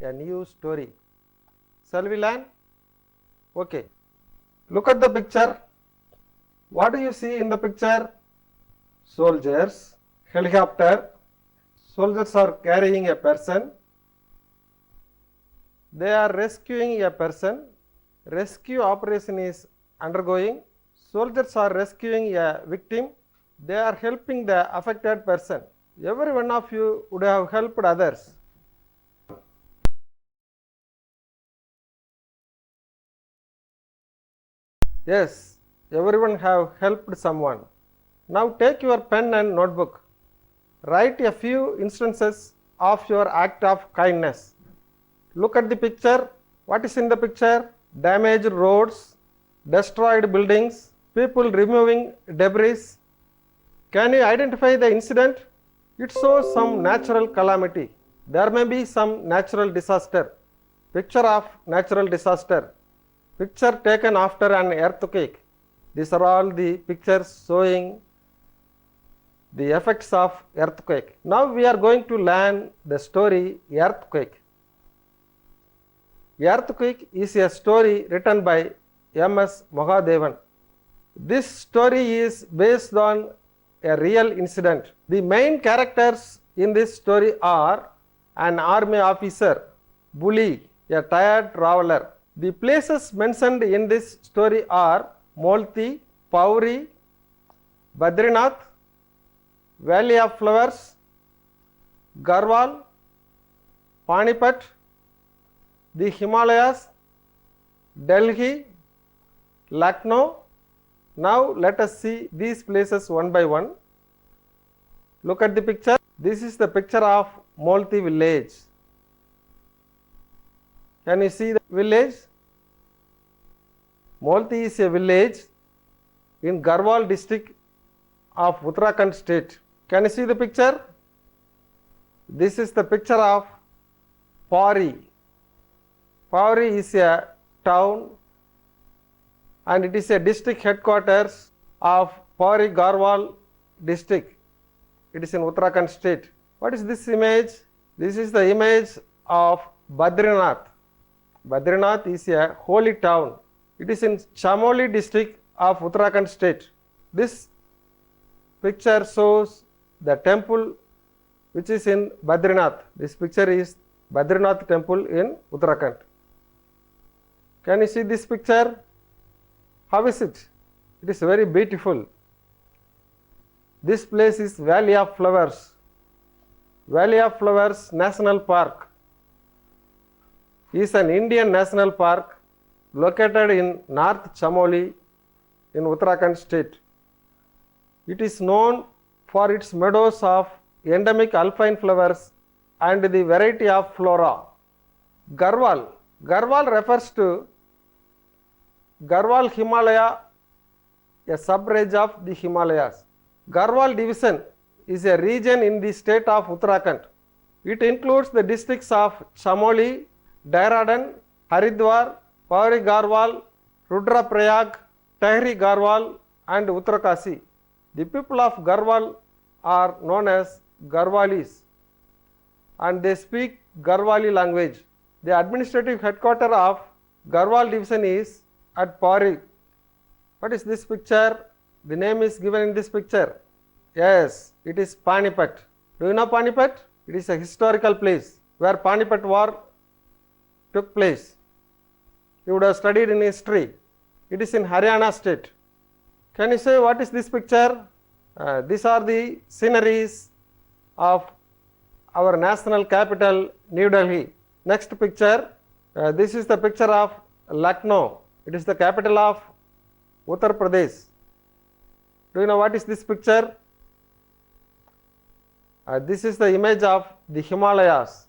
a new story. Shall we learn? Okay. Look at the picture. What do you see in the picture? Soldiers, helicopter. Soldiers are carrying a person. They are rescuing a person. Rescue operation is undergoing. Soldiers are rescuing a victim. They are helping the affected person. Every one of you would have helped others. Yes, everyone have helped someone. Now take your pen and notebook. Write a few instances of your act of kindness. Look at the picture. What is in the picture? Damaged roads, destroyed buildings, people removing debris. Can you identify the incident? It shows some natural calamity. There may be some natural disaster. Picture of natural disaster. Picture taken after an earthquake. These are all the pictures showing the effects of earthquake. Now we are going to learn the story Earthquake. Earthquake is a story written by M.S. Mahadevan. This story is based on a real incident. The main characters in this story are an army officer, bully, a tired traveler. The places mentioned in this story are Molti, Pauri, Badrinath, Valley of Flowers, Garhwal, Panipat, the Himalayas, Delhi, Lucknow. Now let us see these places one by one. Look at the picture. This is the picture of Molti village. Can you see the village? Molti is a village in Garhwal district of Uttarakhand state. Can you see the picture? This is the picture of Pauri. Pauri is a town and it is a district headquarters of Pauri Garhwal district. It is in Uttarakhand state. What is this image? This is the image of Badrinath. Badrinath is a holy town. It is in Chamoli district of Uttarakhand state. This picture shows the temple which is in Badrinath. This picture is Badrinath temple in Uttarakhand. Can you see this picture? How is it? It is very beautiful. This place is Valley of Flowers. Valley of Flowers National Park is an Indian national park located in North Chamoli in Uttarakhand state. It is known for its meadows of endemic alpine flowers and the variety of flora. Garhwal. Garhwal refers to Garhwal Himalaya, a sub-range of the Himalayas. Garhwal division is a region in the state of Uttarakhand. It includes the districts of Chamoli, Dehradun, Haridwar, Pauri Garhwal, Rudraprayag, Tehri Garhwal and Uttarakasi. The people of Garhwal are known as Garhwalis and they speak Garhwali language. The administrative headquarters of Garhwal division is at Pauri. What is this picture? The name is given in this picture. Yes, it is Panipat. Do you know Panipat? It is a historical place where Panipat war took place. You would have studied in history. It is in Haryana state. Can you say what is this picture? These are the sceneries of our national capital, New Delhi. Next picture. This is the picture of Lucknow. It is the capital of Uttar Pradesh. Do you know what is this picture? This is the image of the Himalayas.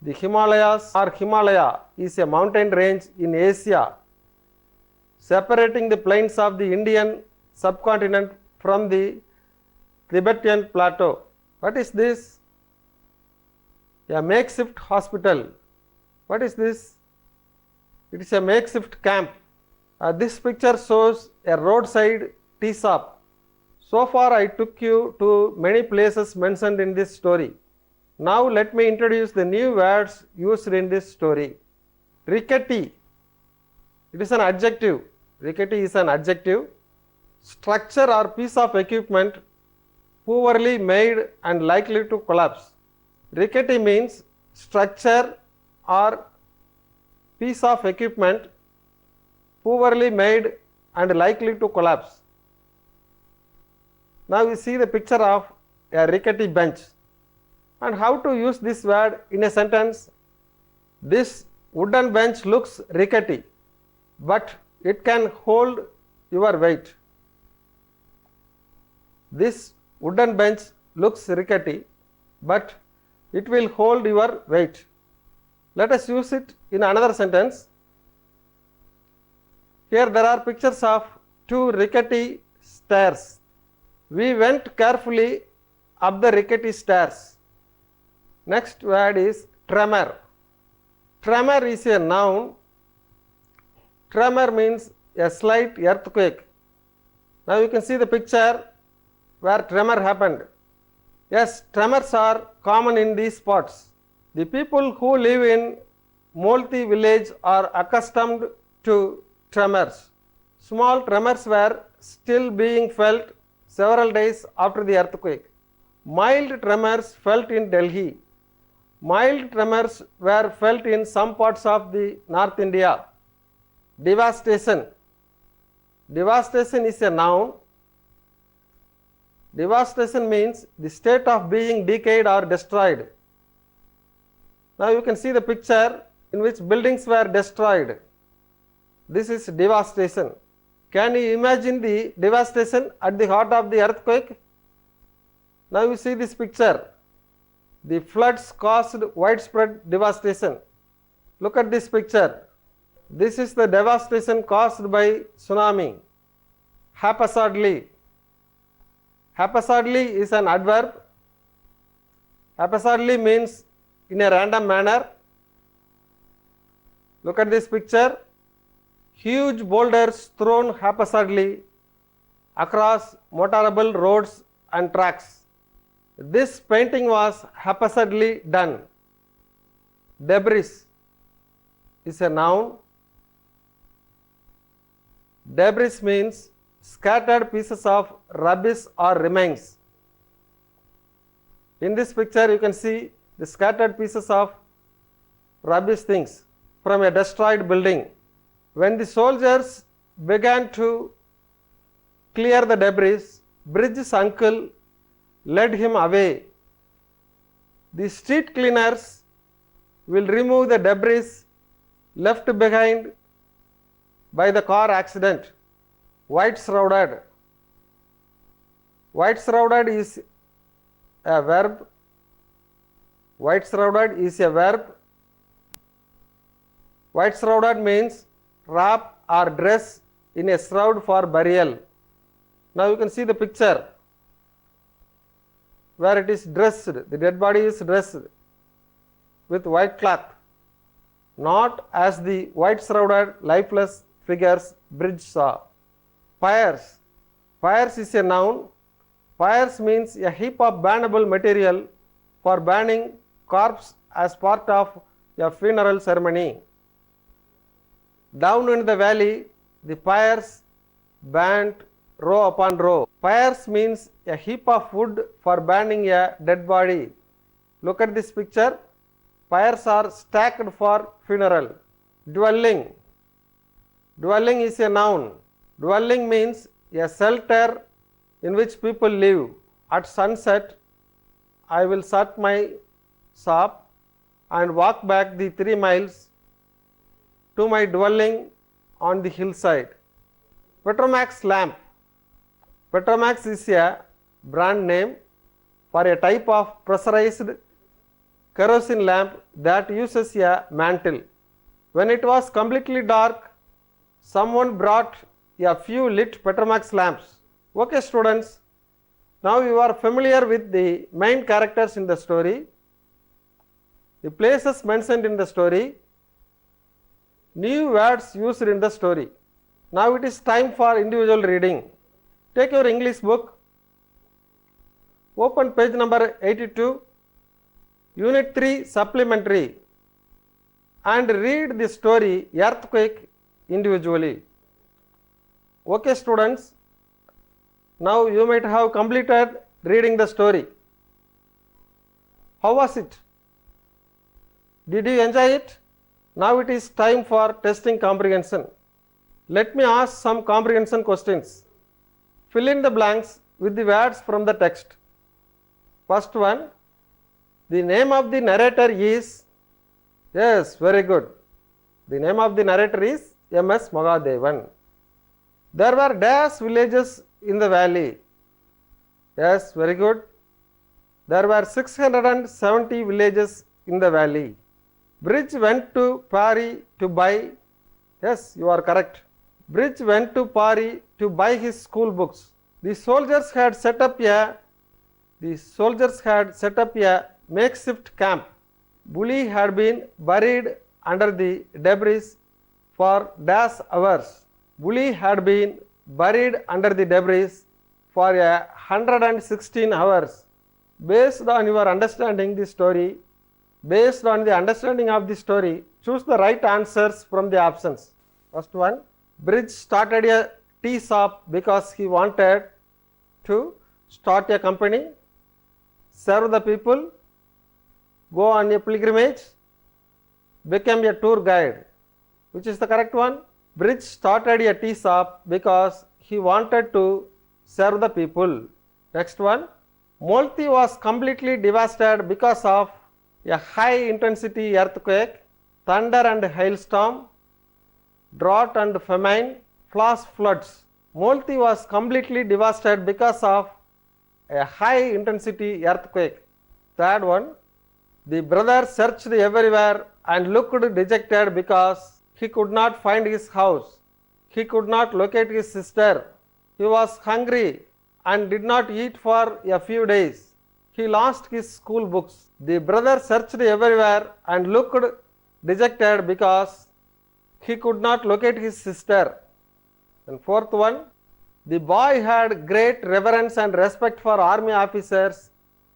The Himalayas or Himalaya is a mountain range in Asia, separating the plains of the Indian subcontinent from the Tibetan plateau. What is this? A makeshift hospital. What is this? It is a makeshift camp. This picture shows a roadside tea shop. So far I took you to many places mentioned in this story. Now let me introduce the new words used in this story. Rickety, it is an adjective. Rickety is an adjective. Structure or piece of equipment poorly made and likely to collapse. Rickety means structure or piece of equipment poorly made and likely to collapse. Now we see the picture of a rickety bench. And how to use this word in a sentence? This wooden bench looks rickety, but it can hold your weight. This wooden bench looks rickety, but it will hold your weight. Let us use it in another sentence. Here there are pictures of two rickety stairs. We went carefully up the rickety stairs. Next word is tremor. Tremor is a noun. Tremor means a slight earthquake. Now you can see the picture where tremor happened. Yes, tremors are common in these spots. The people who live in Molti village are accustomed to tremors. Small tremors were still being felt several days after the earthquake. Mild tremors felt in Delhi. Mild tremors were felt in some parts of the North India. Devastation. Devastation is a noun. Devastation means the state of being decayed or destroyed. Now you can see the picture in which buildings were destroyed. This is devastation. Can you imagine the devastation at the heart of the earthquake? Now you see this picture. The floods caused widespread devastation. Look at this picture. This is the devastation caused by tsunami. Haphazardly. Haphazardly is an adverb. Haphazardly means in a random manner. Look at this picture. Huge boulders thrown haphazardly across motorable roads and tracks. This painting was haphazardly done. Debris is a noun. Debris means scattered pieces of rubbish or remains. In this picture you can see the scattered pieces of rubbish things from a destroyed building. When the soldiers began to clear the debris, Bridges' uncle led him away. The street cleaners will remove the debris left behind by the car accident. White shrouded. White shrouded is a verb. White shrouded is a verb. White shrouded means wrap or dress in a shroud for burial. Now you can see the picture where it is dressed, the dead body is dressed with white cloth, not as the white shrouded lifeless figures Bridge saw. Pyres. Pyres is a noun. Pyres means a heap of burnable material for burning corpse as part of a funeral ceremony. Down in the valley, the pyres burnt row upon row. Pyres means a heap of wood for burning a dead body. Look at this picture. Pyres are stacked for funeral. Dwelling. Dwelling is a noun. Dwelling means a shelter in which people live. At sunset, I will shut my shop and walk back the 3 miles to my dwelling on the hillside. Petromax lamp. Petromax is a brand name for a type of pressurized kerosene lamp that uses a mantle. When it was completely dark, someone brought a few lit Petromax lamps. Okay students, now you are familiar with the main characters in the story, the places mentioned in the story, new words used in the story. Now it is time for individual reading. Take your English book, open page number 82. Unit 3 supplementary and read the story earthquake individually. Okay students, now you might have completed reading the story. How was it? Did you enjoy it? Now it is time for testing comprehension. Let me ask some comprehension questions. Fill in the blanks with the words from the text. First one, the name of the narrator is, yes, very good. The name of the narrator is M.S. Magadevan. There were dash villages in the valley. Yes, very good. There were 670 villages in the valley. Bridge went to Pari to buy, yes, you are correct. Bridge went to Pari to buy his school books. The soldiers had set up a makeshift camp. Bully had been buried under the debris for dash hours. Bully had been buried under the debris for 116 hours. Based on your understanding the story, based on the understanding of the story, choose the right answers from the options. First one, Bridge started a tea shop because he wanted to start a company, serve the people, go on a pilgrimage, become a tour guide. Which is the correct one? Bridge started a tea shop because he wanted to serve the people. Next one, Molti was completely devastated because of a high intensity earthquake, thunder and hailstorm, drought and famine, flash floods. Molti was completely devastated because of a high intensity earthquake. Third one, the brother searched everywhere and looked dejected because he could not find his house. He could not locate his sister. He was hungry and did not eat for a few days. He lost his school books. The brother searched everywhere and looked dejected because he could not locate his sister. And fourth one, the boy had great reverence and respect for army officers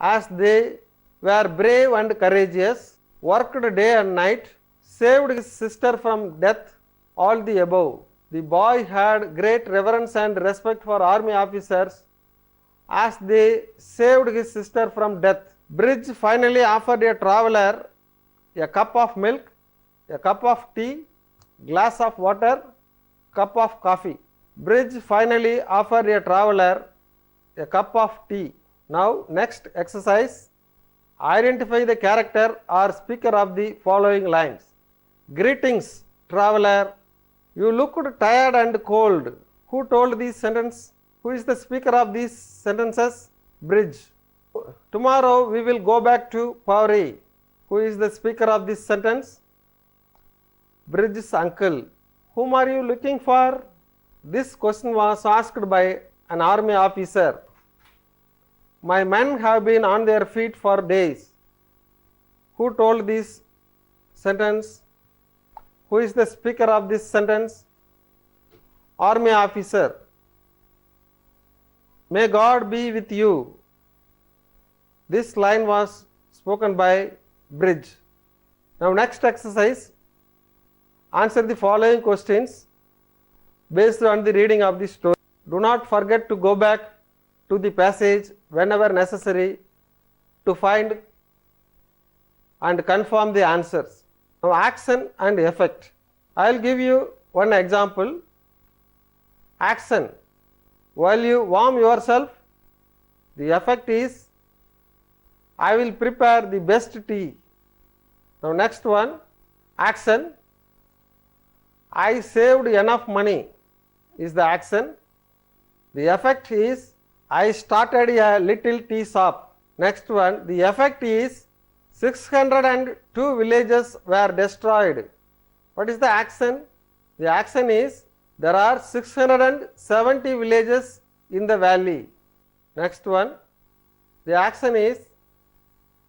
as they were brave and courageous, worked day and night, saved his sister from death, all the above. The boy had great reverence and respect for army officers as they saved his sister from death. Bridge finally offered a traveler a cup of milk, a cup of tea, glass of water, cup of coffee. Bridge finally offered a traveler a cup of tea. Now next exercise, identify the character or speaker of the following lines. Greetings, traveler. You looked tired and cold. Who told this sentence? Who is the speaker of these sentences? Bridge. Tomorrow we will go back to Pauri. Who is the speaker of this sentence? Bridge's uncle. Whom are you looking for? This question was asked by an army officer. My men have been on their feet for days. Who told this sentence? Who is the speaker of this sentence? Army officer. May God be with you. This line was spoken by Bridge. Now next exercise, answer the following questions based on the reading of the story. Do not forget to go back to the passage whenever necessary to find and confirm the answers. Now action and effect. I will give you one example. Action. While you warm yourself, the effect is I will prepare the best tea. Now next one, action. I saved enough money is the action. The effect is I started a little tea shop. Next one, the effect is 602 villages were destroyed. What is the action? The action is there are 670 villages in the valley. Next one, the action is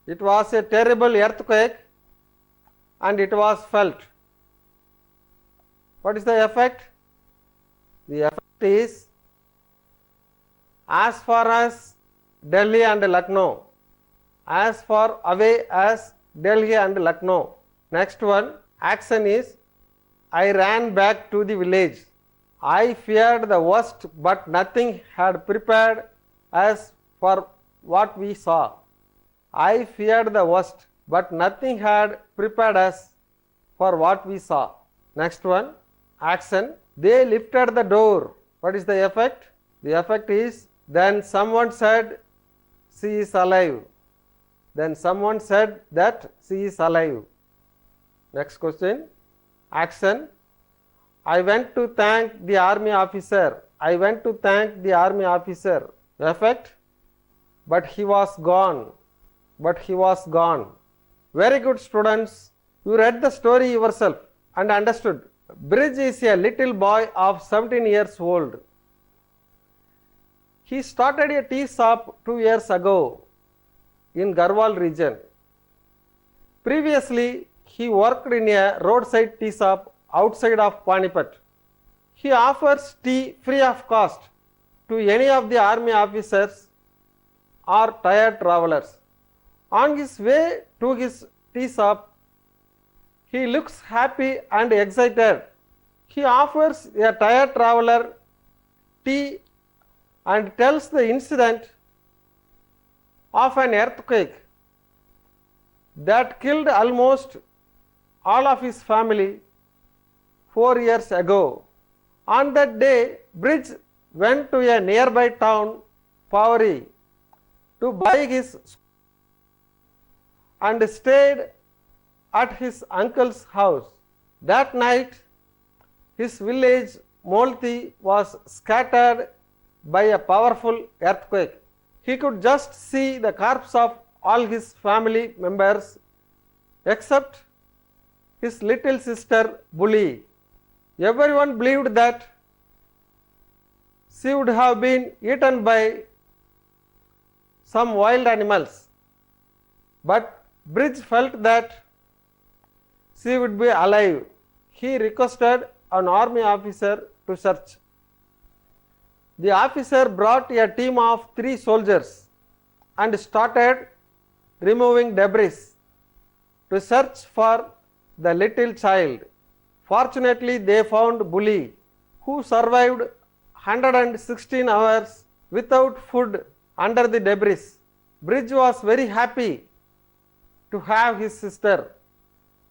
it was a terrible earthquake and it was felt. What is the effect? The effect is as far as Delhi and Lucknow, as far away as Delhi and Lucknow. Next one, action is I ran back to the village. I feared the worst, but nothing had prepared us for what we saw. I feared the worst, but nothing had prepared us for what we saw. Next one, action. They lifted the door. What is the effect? The effect is, then someone said, she is alive. Then someone said that she is alive. Next question, action. I went to thank the army officer. I went to thank the army officer. Effect, but he was gone. But he was gone. Very good, students. You read the story yourself and understood. Bridge is a little boy of 17 years old. He started a tea shop 2 years ago in Garhwal region. Previously, he worked in a roadside tea shop outside of Panipat. He offers tea free of cost to any of the army officers or tired travelers. On his way to his tea shop, he looks happy and excited. He offers a tired traveler tea and tells the incident of an earthquake that killed almost all of his family 4 years ago. On that day, Bridge went to a nearby town, Pauri, to buy his and stayed at his uncle's house. That night, his village, Molti, was scattered by a powerful earthquake. He could just see the corpse of all his family members except his little sister, Bully. Everyone believed that she would have been eaten by some wild animals, but Bridge felt that she would be alive. He requested an army officer to search. The officer brought a team of 3 soldiers and started removing debris to search for the little child. Fortunately, they found Bully, who survived 116 hours without food under the debris. Bridge was very happy to have his sister.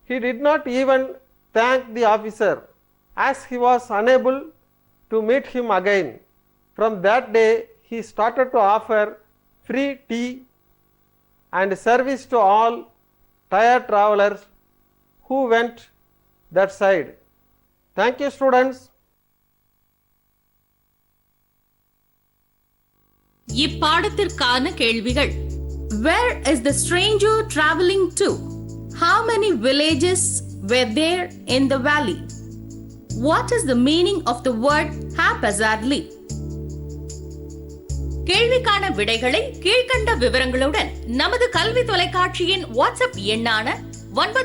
He did not even thank the officer, as he was unable to meet him again. From that day, he started to offer free tea and service to all tired travelers who went that side. Thank you, students. இப்பாடத்திற்கான கேள்விகள். Where is the stranger traveling to? How many villages were there in the valley? What is the meaning of the word haphazardly? கேள்விக்கான விடைகளை கீழ்க்கண்ட விவரங்களுடன் நமது கல்வி தொலைக்காட்சியின் WhatsApp எண்ணான 9